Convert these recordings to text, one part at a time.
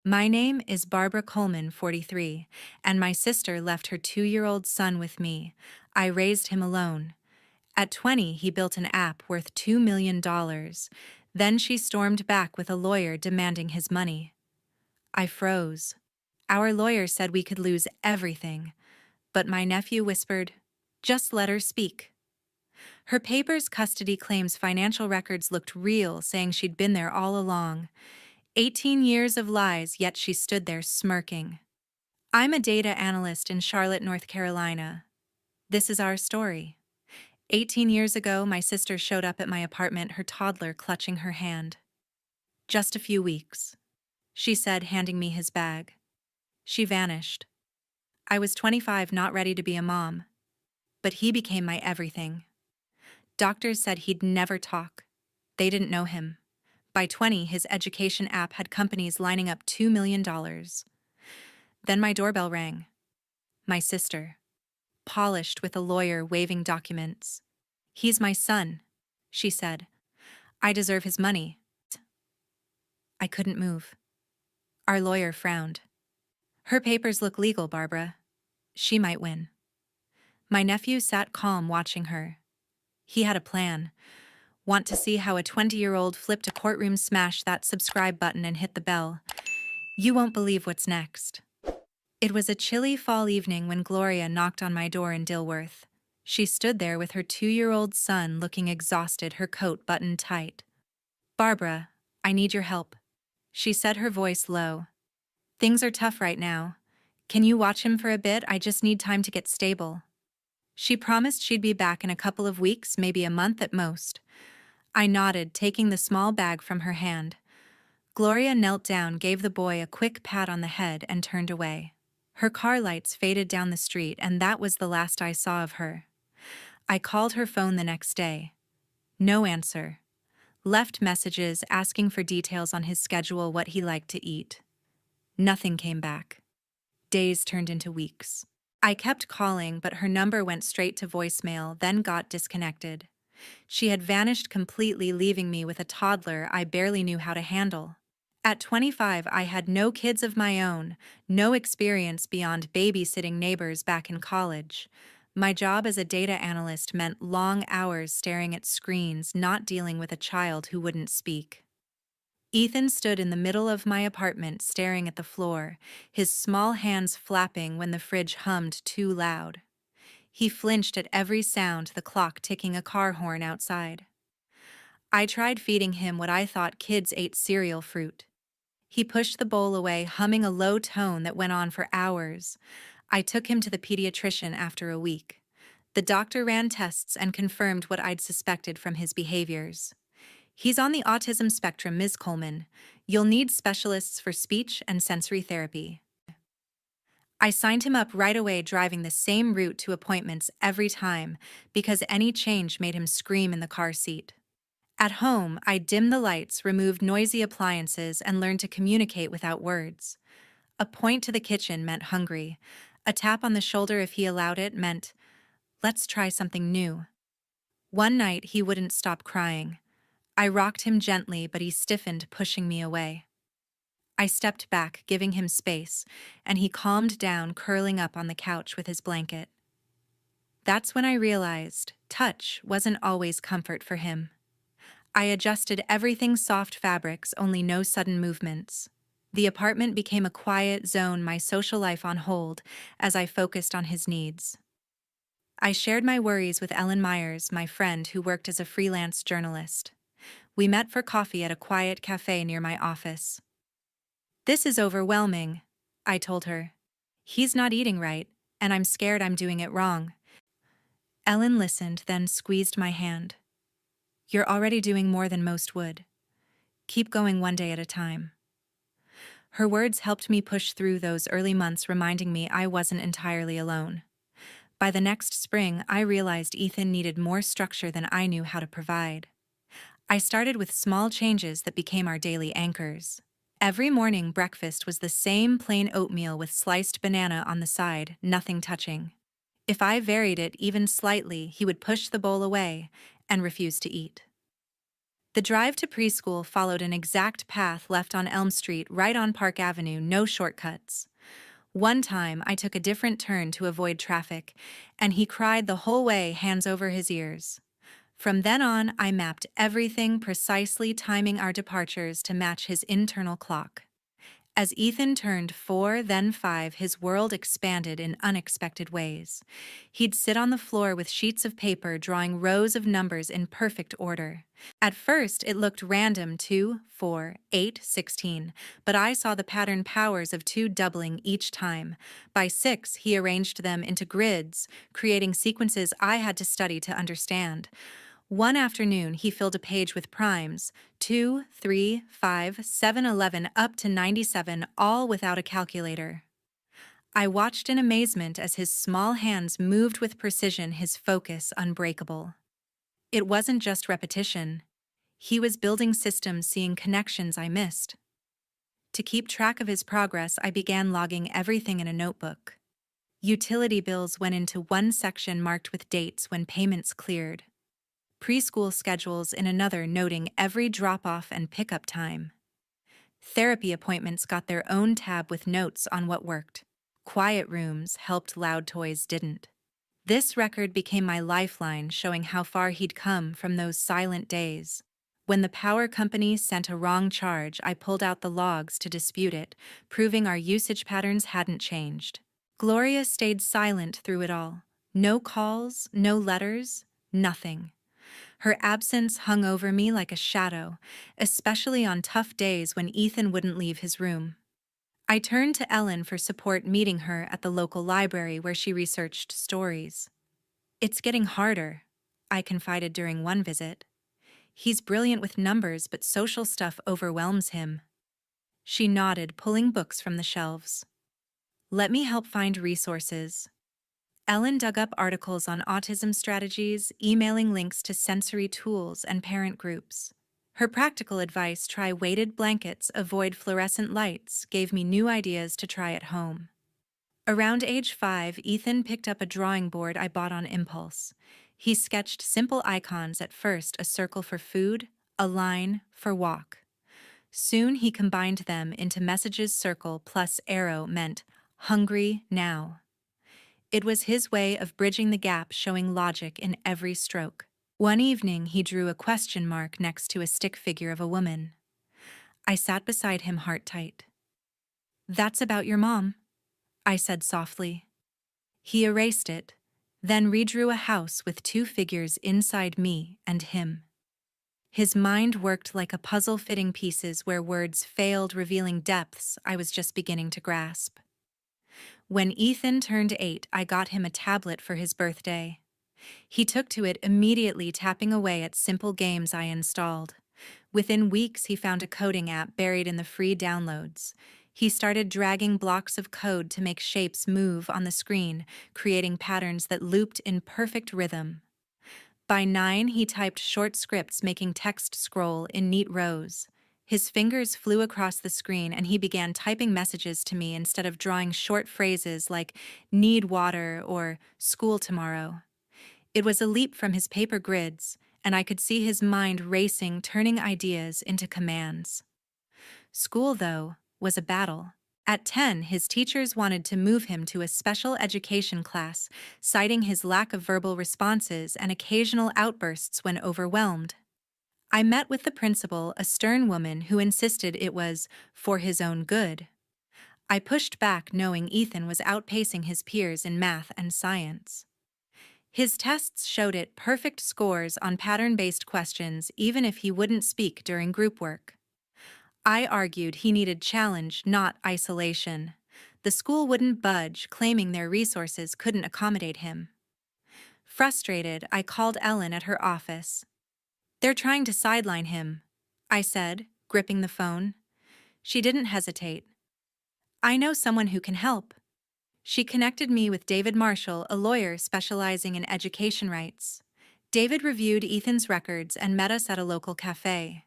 My name is Barbara Coleman, 43, and my sister left her 2-year-old son with me. I raised him alone. At 20, he built an app worth $2 million. Then she stormed back with a lawyer demanding his money. I froze. Our lawyer said we could lose everything, but my nephew whispered, "Just let her speak." Her papers custody claims financial records looked real, saying she'd been there all along. 18 years of lies, yet she stood there smirking. I'm a data analyst in Charlotte, North Carolina. This is our story. 18 years ago, my sister showed up at my apartment, her toddler clutching her hand. "Just a few weeks," she said, handing me his bag. She vanished. I was 25, not ready to be a mom. But he became my everything. Doctors said he'd never talk. They didn't know him. By 20, his education app had companies lining up $2 million. Then my doorbell rang. My sister, polished with a lawyer waving documents. "He's my son," she said. "I deserve his money." I couldn't move. Our lawyer frowned. "Her papers look legal, Barbara. She might win." My nephew sat calm watching her. He had a plan. Want to see how a 20-year-old flipped a courtroom, smashed that subscribe button, and hit the bell? You won't believe what's next. It was a chilly fall evening when Gloria knocked on my door in Dilworth. She stood there with her 2-year-old son, looking exhausted, her coat buttoned tight. "Barbara, I need your help," she said, her voice low. "Things are tough right now. Can you watch him for a bit? I just need time to get stable." She promised she'd be back in a couple of weeks, maybe a month at most. I nodded, taking the small bag from her hand. Gloria knelt down, gave the boy a quick pat on the head, and turned away. Her car lights faded down the street, and that was the last I saw of her. I called her phone the next day. No answer. Left messages asking for details on his schedule, what he liked to eat. Nothing came back. Days turned into weeks. I kept calling, but her number went straight to voicemail, then got disconnected. She had vanished completely, leaving me with a toddler I barely knew how to handle. At 25, I had no kids of my own, no experience beyond babysitting neighbors back in college. My job as a data analyst meant long hours staring at screens, not dealing with a child who wouldn't speak. Ethan stood in the middle of my apartment, staring at the floor, his small hands flapping when the fridge hummed too loud. He flinched at every sound, the clock ticking, a car horn outside. I tried feeding him what I thought kids ate: cereal, fruit. He pushed the bowl away, humming a low tone that went on for hours. I took him to the pediatrician after a week. The doctor ran tests and confirmed what I'd suspected from his behaviors. "He's on the autism spectrum, Ms. Coleman. You'll need specialists for speech and sensory therapy." I signed him up right away, driving the same route to appointments every time, because any change made him scream in the car seat. At home, I dimmed the lights, removed noisy appliances, and learned to communicate without words. A point to the kitchen meant hungry. A tap on the shoulder, if he allowed it, meant, "Let's try something new." One night, he wouldn't stop crying. I rocked him gently, but he stiffened, pushing me away. I stepped back, giving him space, and he calmed down, curling up on the couch with his blanket. That's when I realized touch wasn't always comfort for him. I adjusted everything: soft fabrics, only no sudden movements. The apartment became a quiet zone, my social life on hold, as I focused on his needs. I shared my worries with Ellen Myers, my friend who worked as a freelance journalist. We met for coffee at a quiet cafe near my office. "This is overwhelming," I told her. "He's not eating right, and I'm scared I'm doing it wrong." Ellen listened, then squeezed my hand. "You're already doing more than most would. Keep going, one day at a time." Her words helped me push through those early months, reminding me I wasn't entirely alone. By the next spring, I realized Ethan needed more structure than I knew how to provide. I started with small changes that became our daily anchors. Every morning, breakfast was the same: plain oatmeal with sliced banana on the side, nothing touching. If I varied it even slightly, he would push the bowl away and refuse to eat. The drive to preschool followed an exact path left on Elm Street, right on Park Avenue, no shortcuts. One time, I took a different turn to avoid traffic, and he cried the whole way, hands over his ears. From then on, I mapped everything precisely, timing our departures to match his internal clock. As Ethan turned 4, then 5, his world expanded in unexpected ways. He'd sit on the floor with sheets of paper, drawing rows of numbers in perfect order. At first, it looked random: 2, 4, 8, 16, but I saw the pattern powers of 2 doubling each time. By 6, he arranged them into grids, creating sequences I had to study to understand. One afternoon, he filled a page with primes: 2, 3, 5, 7, 11, up to 97, all without a calculator. I watched in amazement as his small hands moved with precision, his focus unbreakable. It wasn't just repetition. He was building systems, seeing connections I missed. To keep track of his progress, I began logging everything in a notebook. Utility bills went into one section marked with dates when payments cleared. Preschool schedules in another, noting every drop-off and pickup time. Therapy appointments got their own tab with notes on what worked. Quiet rooms helped, loud toys didn't. This record became my lifeline, showing how far he'd come from those silent days. When the power company sent a wrong charge, I pulled out the logs to dispute it, proving our usage patterns hadn't changed. Gloria stayed silent through it all. No calls, no letters, nothing. Her absence hung over me like a shadow, especially on tough days when Ethan wouldn't leave his room. I turned to Ellen for support, meeting her at the local library where she researched stories. "It's getting harder," I confided during one visit. "He's brilliant with numbers, but social stuff overwhelms him." She nodded, pulling books from the shelves. "Let me help find resources." Ellen dug up articles on autism strategies, emailing links to sensory tools and parent groups. Her practical advice: try weighted blankets, avoid fluorescent lights, gave me new ideas to try at home. Around age 5, Ethan picked up a drawing board I bought on impulse. He sketched simple icons at first: a circle for food, a line for walk. Soon he combined them into messages: circle plus arrow meant hungry now. It was his way of bridging the gap, showing logic in every stroke. One evening, he drew a question mark next to a stick figure of a woman. I sat beside him, heart tight. "That's about your mom," I said softly. He erased it, then redrew a house with 2 figures inside me and him. His mind worked like a puzzle, fitting pieces where words failed, revealing depths I was just beginning to grasp. When Ethan turned 8, I got him a tablet for his birthday. He took to it immediately, tapping away at simple games I installed. Within weeks, he found a coding app buried in the free downloads. He started dragging blocks of code to make shapes move on the screen, creating patterns that looped in perfect rhythm. By 9, he typed short scripts, making text scroll in neat rows. His fingers flew across the screen, and he began typing messages to me instead of drawing short phrases like "need water" or "school tomorrow." It was a leap from his paper grids, and I could see his mind racing, turning ideas into commands. School, though, was a battle. At 10, his teachers wanted to move him to a special education class, citing his lack of verbal responses and occasional outbursts when overwhelmed. I met with the principal, a stern woman who insisted it was for his own good. I pushed back, knowing Ethan was outpacing his peers in math and science. His tests showed it: perfect scores on pattern-based questions, even if he wouldn't speak during group work. I argued he needed challenge, not isolation. The school wouldn't budge, claiming their resources couldn't accommodate him. Frustrated, I called Ellen at her office. "They're trying to sideline him," I said, gripping the phone. She didn't hesitate. "I know someone who can help." She connected me with David Marshall, a lawyer specializing in education rights. David reviewed Ethan's records and met us at a local cafe.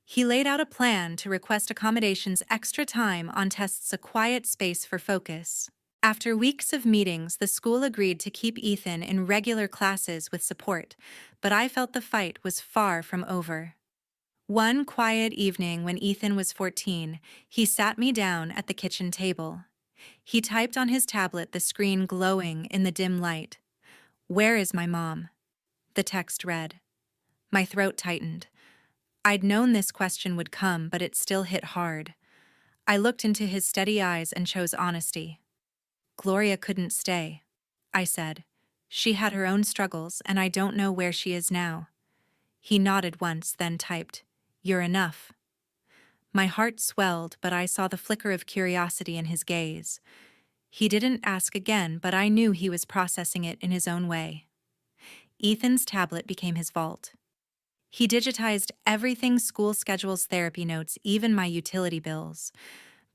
He laid out a plan to request accommodations, extra time on tests, a quiet space for focus. After weeks of meetings, the school agreed to keep Ethan in regular classes with support, but I felt the fight was far from over. One quiet evening when Ethan was 14, he sat me down at the kitchen table. He typed on his tablet, the screen glowing in the dim light. "Where is my mom?" The text read. My throat tightened. I'd known this question would come, but it still hit hard. I looked into his steady eyes and chose honesty. "Gloria couldn't stay," I said. "She had her own struggles, and I don't know where she is now." He nodded once, then typed, "You're enough." My heart swelled, but I saw the flicker of curiosity in his gaze. He didn't ask again, but I knew he was processing it in his own way. Ethan's tablet became his vault. He digitized everything: school schedules, therapy notes, even my utility bills.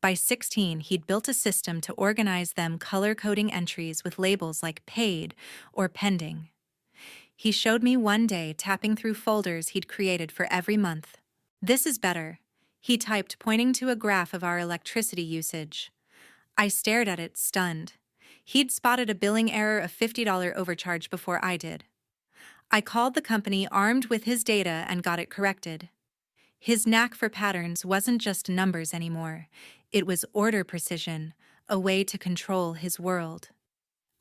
By 16, he'd built a system to organize them, color-coding entries with labels like paid or pending. He showed me one day, tapping through folders he'd created for every month. "This is better," he typed, pointing to a graph of our electricity usage. I stared at it, stunned. He'd spotted a billing error of $50 overcharge before I did. I called the company, armed with his data, and got it corrected. His knack for patterns wasn't just numbers anymore. It was order precision, a way to control his world.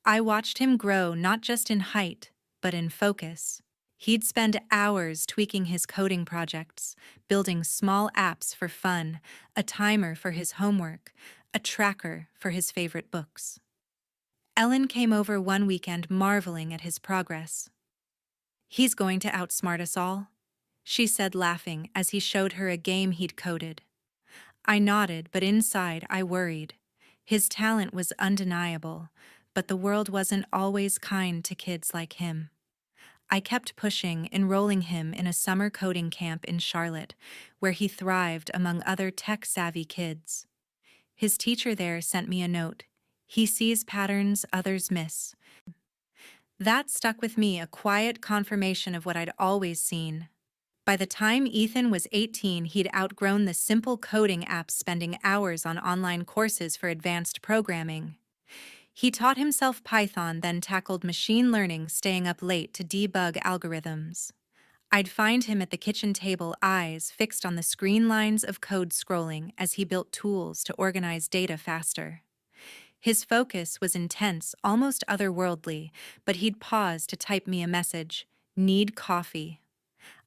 I watched him grow, not just in height, but in focus. He'd spend hours tweaking his coding projects, building small apps for fun, a timer for his homework, a tracker for his favorite books. Ellen came over one weekend, marveling at his progress. "He's going to outsmart us all," she said, laughing as he showed her a game he'd coded. I nodded, but inside I worried. His talent was undeniable, but the world wasn't always kind to kids like him. I kept pushing, enrolling him in a summer coding camp in Charlotte, where he thrived among other tech-savvy kids. His teacher there sent me a note. "He sees patterns others miss." That stuck with me, a quiet confirmation of what I'd always seen. By the time Ethan was 18, he'd outgrown the simple coding apps, spending hours on online courses for advanced programming. He taught himself Python, then tackled machine learning, staying up late to debug algorithms. I'd find him at the kitchen table, eyes fixed on the screen lines of code scrolling as he built tools to organize data faster. His focus was intense, almost otherworldly, but he'd pause to type me a message, "Need coffee."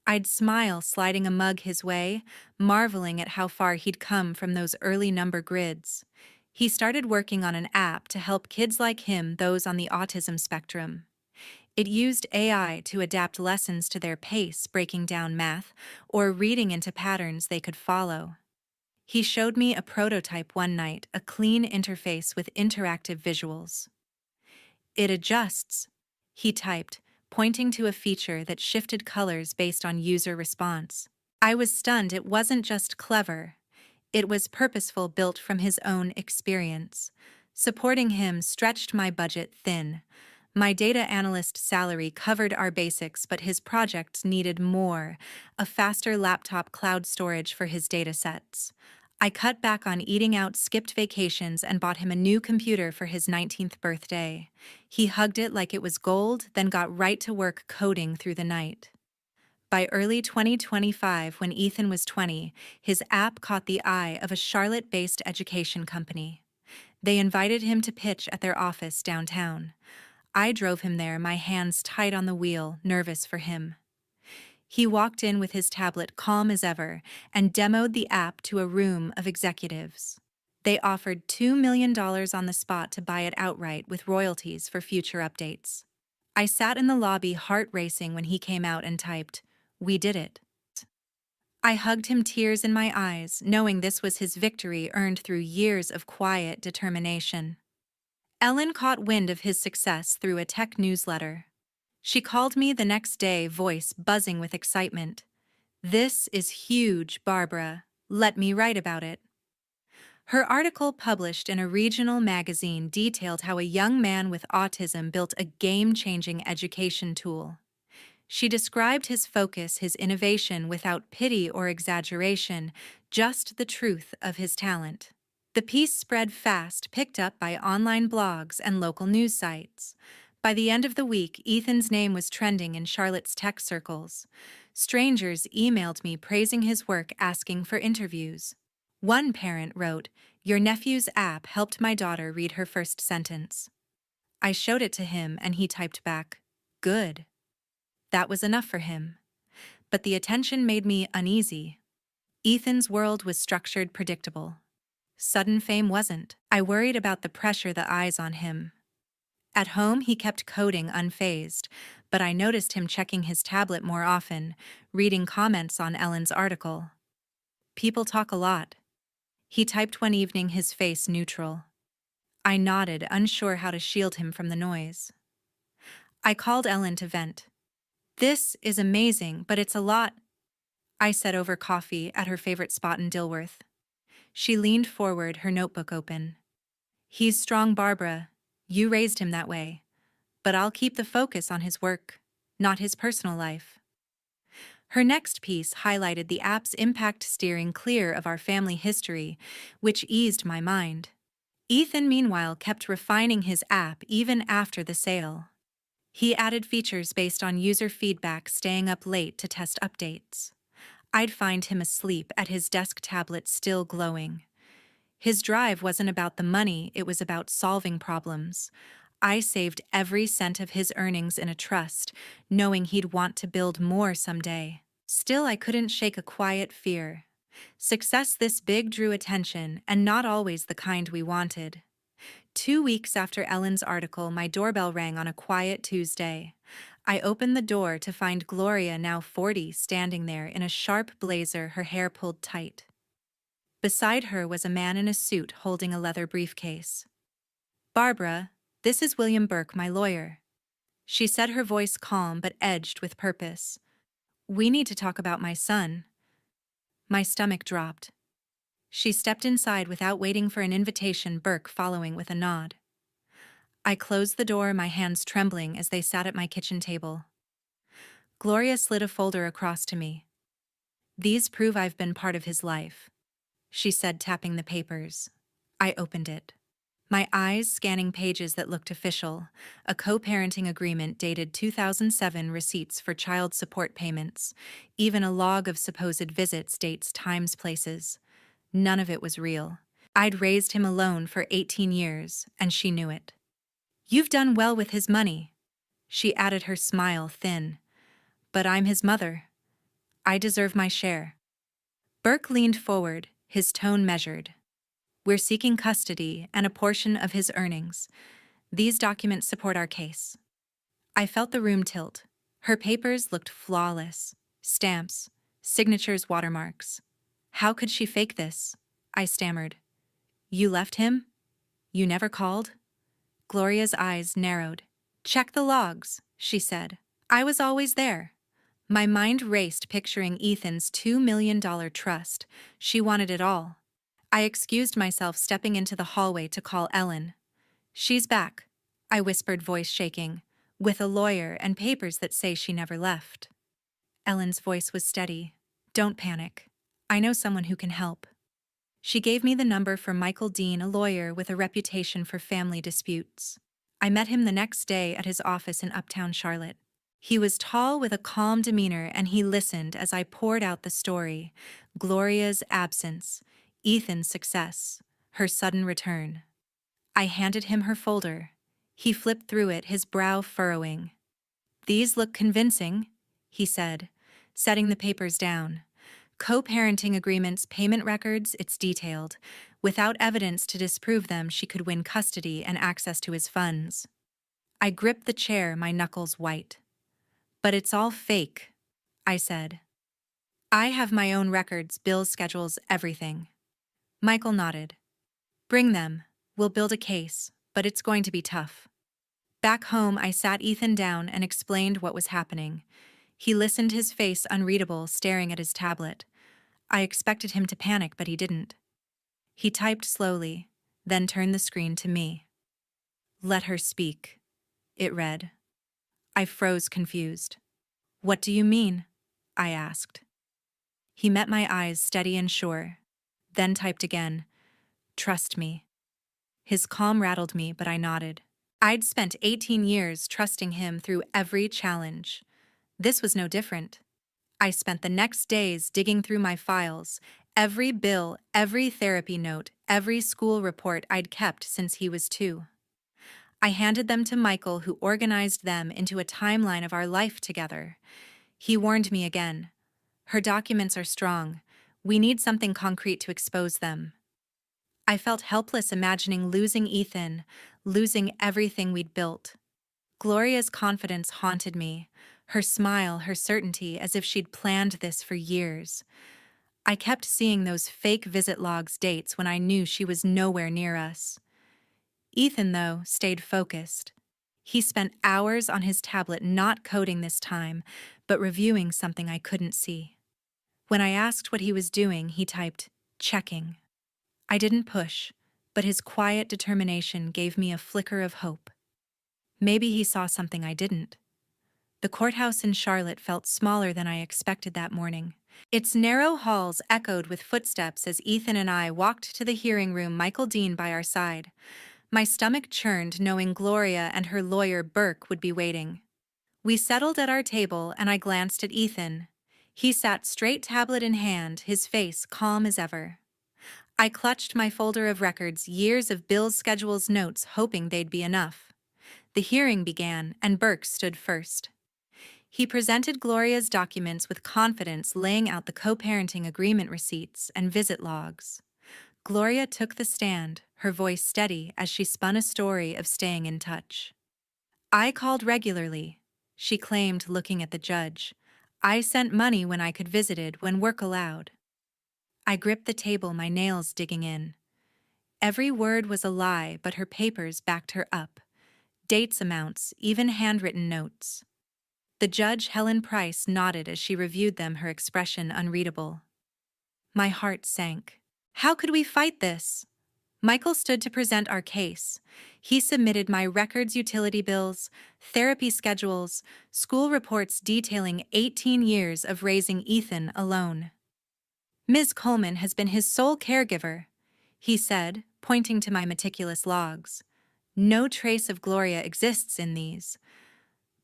I'd smile, sliding a mug his way, marveling at how far he'd come from those early number grids. He started working on an app to help kids like him, those on the autism spectrum. It used AI to adapt lessons to their pace, breaking down math or reading into patterns they could follow. He showed me a prototype one night, a clean interface with interactive visuals. "It adjusts," he typed, pointing to a feature that shifted colors based on user response. I was stunned. It wasn't just clever. It was purposeful, built from his own experience. Supporting him stretched my budget thin. My data analyst salary covered our basics, but his projects needed more: a faster laptop, cloud storage for his datasets. I cut back on eating out, skipped vacations, and bought him a new computer for his 19th birthday. He hugged it like it was gold, then got right to work coding through the night. By early 2025, when Ethan was 20, his app caught the eye of a Charlotte-based education company. They invited him to pitch at their office downtown. I drove him there, my hands tight on the wheel, nervous for him. He walked in with his tablet, calm as ever, and demoed the app to a room of executives. They offered $2 million on the spot to buy it outright, with royalties for future updates. I sat in the lobby, heart racing, when he came out and typed, "We did it." I hugged him, tears in my eyes, knowing this was his victory earned through years of quiet determination. Ellen caught wind of his success through a tech newsletter. She called me the next day, voice buzzing with excitement. "This is huge, Barbara. Let me write about it." Her article, published in a regional magazine, detailed how a young man with autism built a game-changing education tool. She described his focus, his innovation, without pity or exaggeration, just the truth of his talent. The piece spread fast, picked up by online blogs and local news sites. By the end of the week, Ethan's name was trending in Charlotte's tech circles. Strangers emailed me praising his work, asking for interviews. One parent wrote, "Your nephew's app helped my daughter read her first sentence." I showed it to him and he typed back, "Good." That was enough for him. But the attention made me uneasy. Ethan's world was structured, predictable. Sudden fame wasn't. I worried about the pressure, the eyes on him. At home, he kept coding unfazed, but I noticed him checking his tablet more often, reading comments on Ellen's article. People talk a lot. He typed one evening, his face neutral. I nodded, unsure how to shield him from the noise. I called Ellen to vent. "This is amazing, but it's a lot," I said over coffee at her favorite spot in Dilworth. She leaned forward, her notebook open. "He's strong, Barbara. You raised him that way. But I'll keep the focus on his work, not his personal life." Her next piece highlighted the app's impact, steering clear of our family history, which eased my mind. Ethan, meanwhile, kept refining his app even after the sale. He added features based on user feedback, staying up late to test updates. I'd find him asleep at his desk, tablet still glowing. His drive wasn't about the money, it was about solving problems. I saved every cent of his earnings in a trust, knowing he'd want to build more someday. Still, I couldn't shake a quiet fear. Success this big drew attention, and not always the kind we wanted. 2 weeks after Ellen's article, my doorbell rang on a quiet Tuesday. I opened the door to find Gloria, now 40, standing there in a sharp blazer, her hair pulled tight. Beside her was a man in a suit holding a leather briefcase. "Barbara, this is William Burke, my lawyer," she said, her voice calm but edged with purpose. "We need to talk about my son." My stomach dropped. She stepped inside without waiting for an invitation, Burke following with a nod. I closed the door, my hands trembling as they sat at my kitchen table. Gloria slid a folder across to me. "These prove I've been part of his life," she said, tapping the papers. I opened it. My eyes scanning pages that looked official, a co-parenting agreement dated 2007, receipts for child support payments, even a log of supposed visits, dates, times, places. None of it was real. I'd raised him alone for 18 years, and she knew it. "You've done well with his money," she added, her smile thin. "But I'm his mother. I deserve my share." Burke leaned forward, his tone measured. "We're seeking custody and a portion of his earnings. These documents support our case." I felt the room tilt. Her papers looked flawless. Stamps, signatures, watermarks. How could she fake this? I stammered. "You left him? You never called?" Gloria's eyes narrowed. "Check the logs," she said. I was always there. My mind raced, picturing Ethan's $2 million trust. She wanted it all. I excused myself, stepping into the hallway to call Ellen. "She's back," I whispered, voice shaking, "with a lawyer and papers that say she never left." Ellen's voice was steady. "Don't panic. I know someone who can help." She gave me the number for Michael Dean, a lawyer with a reputation for family disputes. I met him the next day at his office in Uptown Charlotte. He was tall with a calm demeanor, and he listened as I poured out the story: Gloria's absence, Ethan's success, her sudden return. I handed him her folder. He flipped through it, his brow furrowing. "These look convincing," he said, setting the papers down. "Co-parenting agreements, payment records, it's detailed. Without evidence to disprove them, she could win custody and access to his funds." I gripped the chair, my knuckles white. "But it's all fake," I said. "I have my own records, bills, schedules, everything." Michael nodded. "Bring them. We'll build a case, but it's going to be tough." Back home, I sat Ethan down and explained what was happening. He listened, his face unreadable, staring at his tablet. I expected him to panic, but he didn't. He typed slowly, then turned the screen to me. "Let her speak," it read. I froze, confused. "What do you mean?" I asked. He met my eyes, steady and sure, then typed again, "Trust me." His calm rattled me, but I nodded. I'd spent 18 years trusting him through every challenge. This was no different. I spent the next days digging through my files, every bill, every therapy note, every school report I'd kept since he was 2. I handed them to Michael, who organized them into a timeline of our life together. He warned me again. Her documents are strong. We need something concrete to expose them. I felt helpless imagining losing Ethan, losing everything we'd built. Gloria's confidence haunted me, her smile, her certainty, as if she'd planned this for years. I kept seeing those fake visit logs dates when I knew she was nowhere near us. Ethan, though, stayed focused. He spent hours on his tablet not coding this time, but reviewing something I couldn't see. When I asked what he was doing, he typed, "Checking." I didn't push, but his quiet determination gave me a flicker of hope. Maybe he saw something I didn't. The courthouse in Charlotte felt smaller than I expected that morning. Its narrow halls echoed with footsteps as Ethan and I walked to the hearing room, Michael Dean by our side. My stomach churned knowing Gloria and her lawyer Burke would be waiting. We settled at our table and I glanced at Ethan. He sat straight, tablet in hand, his face calm as ever. I clutched my folder of records, years of bills, schedules, notes, hoping they'd be enough. The hearing began, and Burke stood first. He presented Gloria's documents with confidence, laying out the co-parenting agreement receipts and visit logs. Gloria took the stand, her voice steady as she spun a story of staying in touch. "I called regularly," she claimed, looking at the judge. "I sent money when I could, visited when work allowed." I gripped the table, my nails digging in. Every word was a lie, but her papers backed her up. Dates, amounts, even handwritten notes. The judge, Helen Price, nodded as she reviewed them, her expression unreadable. My heart sank. How could we fight this? Michael stood to present our case. He submitted my records, utility bills, therapy schedules, school reports detailing 18 years of raising Ethan alone. "Ms. Coleman has been his sole caregiver," he said, pointing to my meticulous logs. "No trace of Gloria exists in these."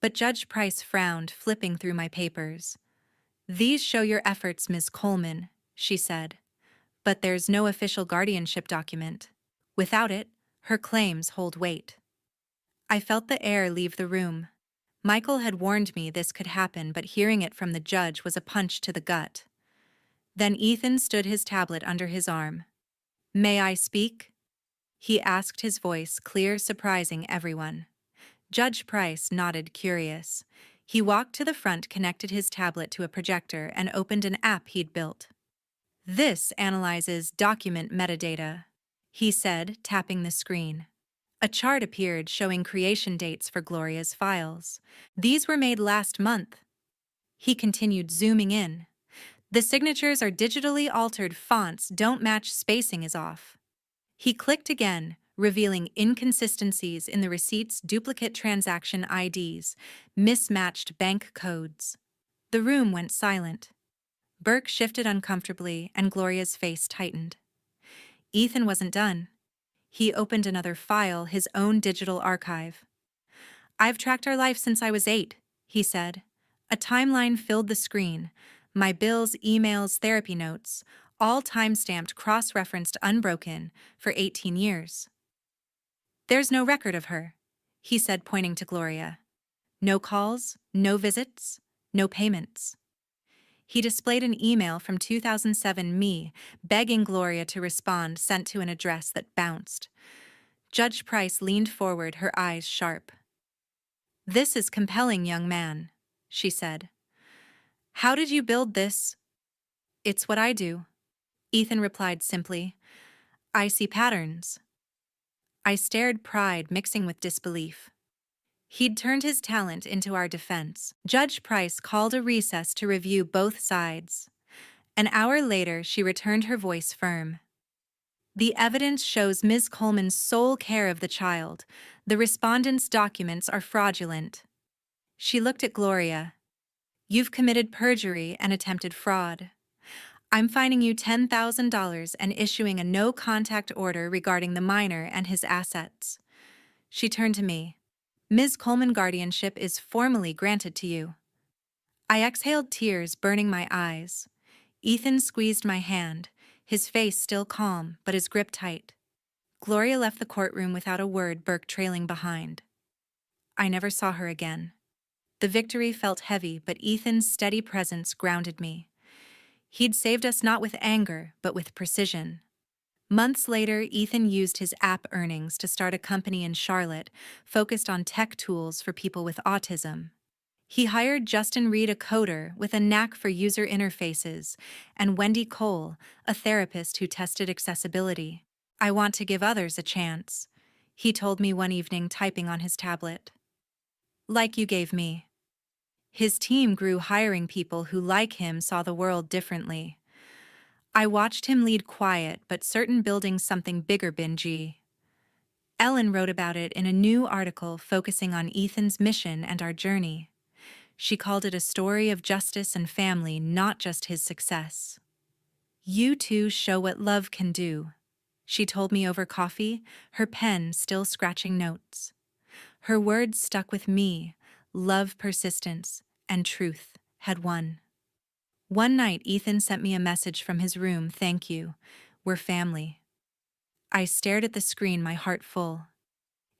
But Judge Price frowned, flipping through my papers. "These show your efforts, Ms. Coleman," she said. "But there's no official guardianship document. Without it, her claims hold weight." I felt the air leave the room. Michael had warned me this could happen, but hearing it from the judge was a punch to the gut. Then Ethan stood, his tablet under his arm. "May I speak?" he asked, his voice clear, surprising everyone. Judge Price nodded, curious. He walked to the front, connected his tablet to a projector, and opened an app he'd built. "This analyzes document metadata," he said, tapping the screen. A chart appeared showing creation dates for Gloria's files. "These were made last month." He continued, zooming in. "The signatures are digitally altered, fonts don't match, spacing is off." He clicked again, revealing inconsistencies in the receipts, duplicate transaction IDs, mismatched bank codes. The room went silent. Burke shifted uncomfortably, and Gloria's face tightened. Ethan wasn't done. He opened another file, his own digital archive. "I've tracked our life since I was 8, he said. A timeline filled the screen. My bills, emails, therapy notes, all time-stamped, cross-referenced, unbroken, for 18 years. "There's no record of her," he said, pointing to Gloria. "No calls, no visits, no payments." He displayed an email from 2007, me, begging Gloria to respond, sent to an address that bounced. Judge Price leaned forward, her eyes sharp. "This is compelling, young man," she said. "How did you build this?" "It's what I do," Ethan replied simply. "I see patterns." I stared, pride mixing with disbelief. He'd turned his talent into our defense. Judge Price called a recess to review both sides. An hour later, she returned, her voice firm. "The evidence shows Ms. Coleman's sole care of the child. The respondent's documents are fraudulent." She looked at Gloria. "You've committed perjury and attempted fraud. I'm fining you $10,000 and issuing a no-contact order regarding the minor and his assets." She turned to me. "Ms. Coleman, guardianship is formally granted to you." I exhaled tears, burning my eyes. Ethan squeezed my hand, his face still calm, but his grip tight. Gloria left the courtroom without a word, Burke trailing behind. I never saw her again. The victory felt heavy, but Ethan's steady presence grounded me. He'd saved us not with anger, but with precision. Months later, Ethan used his app earnings to start a company in Charlotte focused on tech tools for people with autism. He hired Justin Reed, a coder with a knack for user interfaces, and Wendy Cole, a therapist who tested accessibility. "I want to give others a chance," he told me one evening, typing on his tablet. "Like you gave me." His team grew, hiring people who, like him, saw the world differently. I watched him lead, quiet but certain, building something bigger. Benji. Ellen wrote about it in a new article focusing on Ethan's mission and our journey. She called it a story of justice and family, not just his success. "You two show what love can do," she told me over coffee, her pen still scratching notes. Her words stuck with me. Love, persistence, and truth had won. One night, Ethan sent me a message from his room. "Thank you. We're family." I stared at the screen, my heart full.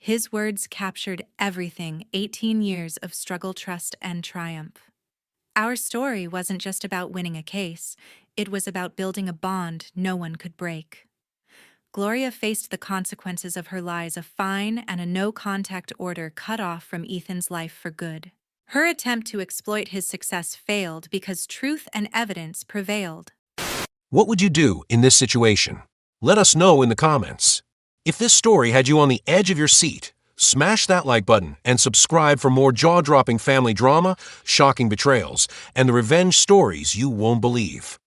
His words captured everything: 18 years of struggle, trust, and triumph. Our story wasn't just about winning a case, it was about building a bond no one could break. Gloria faced the consequences of her lies: a fine and a no-contact order cut off from Ethan's life for good. Her attempt to exploit his success failed because truth and evidence prevailed. What would you do in this situation? Let us know in the comments. If this story had you on the edge of your seat, smash that like button and subscribe for more jaw-dropping family drama, shocking betrayals, and the revenge stories you won't believe.